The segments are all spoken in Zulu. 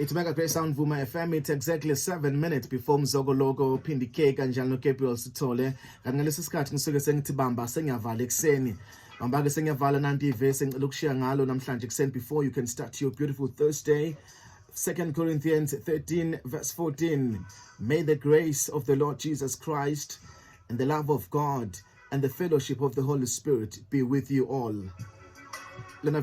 It's Mega Great Sound Vuma FM. It's exactly 7 minutes before Mzogo Logo Pindi Cake and Jalno Gabriel Sitole. Kangalesi sikhathi ngisuke sengithi bamba sengiyavala ekseni. Bamba ke sengiyavala nanti ivesi ngilokushiya ngalo namhlanje ekseni before you can start your beautiful Thursday. 2 Corinthians 13 verse 14. May the grace of the Lord Jesus Christ and the love of God and the fellowship of the Holy Spirit be with you all. May the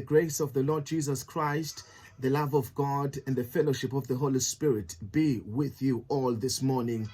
grace of the Lord Jesus Christ, the love of God, and the fellowship of the Holy Spirit be with you all this morning.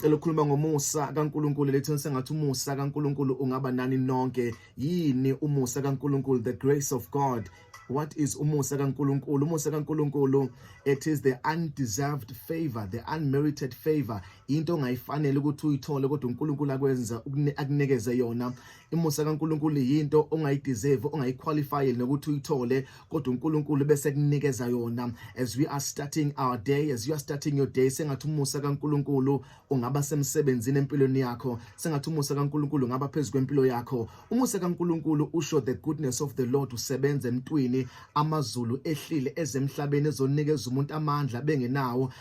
Elokhuluma ngomusa kaNkulunkulu lethu sengathi umusa kaNkulunkulu ungaba nani nonke yini umusa kaNkulunkulu, the grace of God. What is umusa kaNkulunkulu? Umusa kaNkulunkulu, it is the undeserved favor, the unmerited favor. Into ongayifanele ukuthi uyithole kodwa uNkulunkulu akwenza akunikeze yona. Umusa kaNkulunkulu yinto ongayideserve, ongayiqualify nokuthi uyithole kodwa uNkulunkulu bese kunikeza yona. As we are starting our day, as you are starting your day, sengathi umusa kaNkulunkulu ungaba semsebenzini empilweni yakho, sengathi umusa kaNkulunkulu ungaba phezulu kwempilo yakho. Umusa kaNkulunkulu usho the goodness of the Lord usebenza emntwini, amazulu ehlile ezemhlabeni ezonikeza umuntu amandla bengenawo,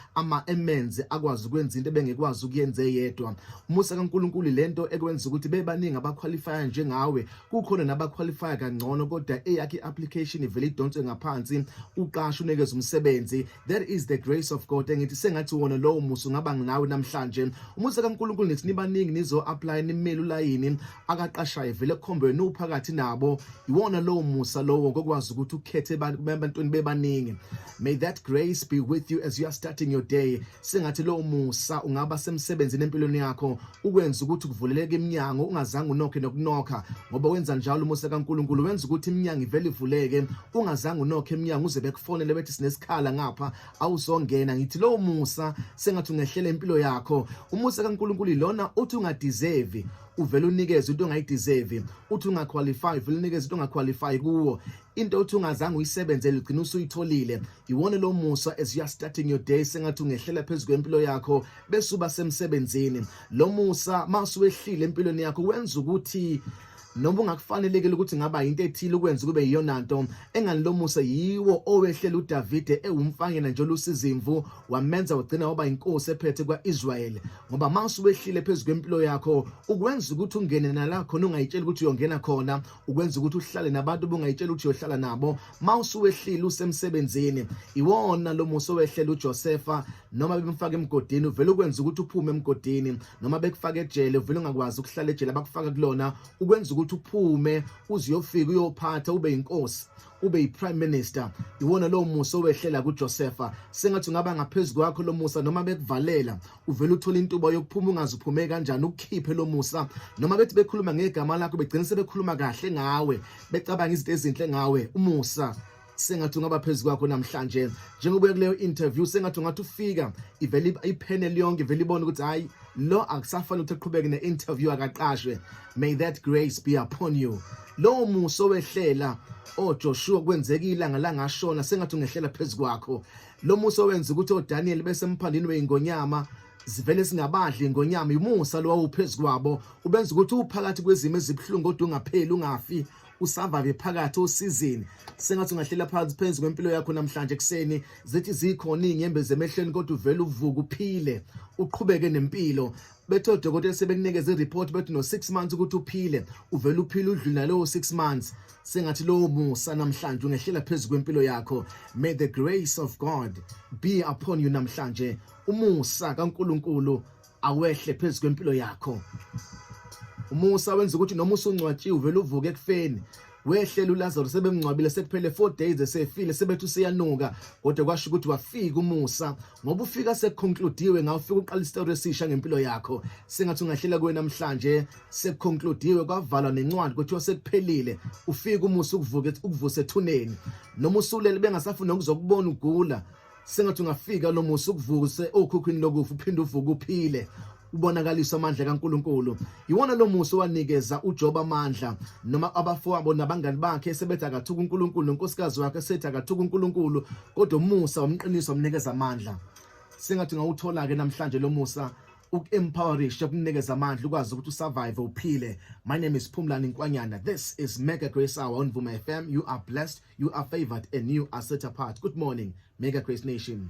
emenze akwazi ukwenza into bengekwazi ukuyenze yedwa. Umusa kaNkulunkulu lento ekwenza ukuthi bebaningi abaqualify njengawe, kukhona nabaqualify kangcono kodwa eyakhe application ivele idonswe ngaphansi uqasho unikeza umsebenzi. That is the grace of God. Engithi sengathi wona lowo musa ungaba nginawe namhlanje. Umusa kaNkulunkulu nithi nibaningi nizo apply nimele ulayini akaqashayo vele khombe nophakathi nabo, iwona lowo musa lowo kokwazi ukuthi ukhethe bantweni bebaningi. May that grace be with you as you are starting your day. Sengathi lowo musa ungaba semsebenzini empilweni yakho ukwenza ukuthi kuvuleleke iminyango ungazange unokhe nokunokha, ngoba wenza njalo umusa kaNkulunkulu wenza ukuthi iminyango ivele ivuleke ungazange unokhe iminyango uze bekufonele bethi sinesikhala ngapha awuzongena. Ngithi lowo musa sengathi ungehlela impilo yakho. Umusa kaNkulunkulu ilona uthi ungadeserve uvela unikeze into ongayideserve, uthi ungaqualify vele unikeze into ongaqualify kuwo, into uthi ungazange uyisebenzele ugcina usuyitholile. Iwona lo musa as you are starting your day, sengathi ungehlela phezulu kwempilo yakho bese uba semsebenzini. Lo musa masuwehlile empilweni yakho wenza ukuthi noma ungakufanelekile ukuthi ngaba into ethile ukwenza kube yiyona nto. Engani lo musa yiwo owehlela uDavide ewumfangela nje lusizimvu wamenza wagcina waba inkosi ephethe kwaIsrael. Ngoba masuwehlile phezulu kwempilo yakho ukwenza ukuthi ungene nala khona ungayitshela ukuthi uyongena khona, ukwenza ukuthi uhlale nabantu bungayitshela ukuthi uyohlala nabo. Masuwehlile usemsebenzini, iwona lo musa owehlela uJosepha noma bemfaka emgodini uvela ukwenza ukuthi uphume emgodini, noma bekufaka ejele uvela ungakwazi ukuhlala ejele abakufaka kulona, ukwenza ukuthi uphume uziyofika uyophatha ube inkosi, ube prime minister. Iwona lo musa owehlela kuJosepha. Sengathi ungaba ngaphezulu kwakho lo musa noma bekuvalela uvela uthola intuba yokuphuma ungazi uphume kanjani, ukukhiphe lo musa. Noma bethi bekhuluma ngegama lakho begcina sebekhuluma kahle ngawe, becabanga izinto ezinhle ngawe. Umusa sengathi ungaba phezulu kwakho namhlanje. Njengoba kuleyo interview sengathi ungathi ufika ivele ipanel yonke ivele ibona ukuthi hayi lo akusafanele ukuthi aqhubeke ne-interview akaqashwe. May that grace be upon you. Lo musa owehlela Joshua kwenzekile ilanga langashona sengathi ungehlela phezulu kwakho. Lo musa owenza ukuthi oDaniel bese emphandini weingonyama zivele singabadli ingonyama, imusa lo wawuphezulu kwabo ubenza ukuthi uphakathi kwezimo ezibhlungu kodwa ungapheli ungafi, usavave phakathi osizini. Sengathi ungahlela phansi phezulu kwempilo yakho namhlanje ekseni zithi zikhona inyembe zemehlweni kodwa uvela uvuka uphile uqhubeke nempilo. Bethe odokotela sebekunikeza ireport bethi no 6 months ukuthi uphile, uvela uphile udlula lowo 6 months. Sengathi lowo musa namhlanje ungehlela phezulu kwempilo yakho. May the grace of God be upon you namhlanje. Umusa kaNkulunkulu awehle phezulu kwempilo yakho. Umusa wenza ukuthi noma usungcwatshiwe uvela uvuke ekufeni, wehlela uLazarus sebemngcwabile sekuphele 4 days esefile sebethi usiyanuka, kodwa kwasho ukuthi wafika umusa ngoba ufika sekuconcludiwe ngawo, ufika uqala istory esisha ngempilo yakho. Sengathi ungahlela kuwe namhlanje sekuconcludiwe kwavalwa nencwadi kuthiwa sekuphelile, ufika umusa ukuvuse ethuneni. Noma usulele bengasafuna ukuzokubona ugula, sengathi ungafika lo musa ukuvuse okhukhwini lokufa uphinde uvuke uphile, ubonakaliswa amandla kaNkulunkulu. Iwona lo musa wanikeza uJob amandla, noma abafowabo nabangani bakhe sebethi akathuka uNkulunkulu, nonkosikazi wakhe sethi akathuka uNkulunkulu, kodwa umusa wamqinisa wamnikeza amandla. Sengathi ngawuthola ke namhlanje lo musa uku-empowerisha, ukunikeza amandla ukwazi ukuthi usurvive uphile. My name is Phumlani Nkwanyana. This is Mega Grace Hour on Vuma FM. You are blessed, you are favored, and you are set apart. Good morning, Mega Grace Nation.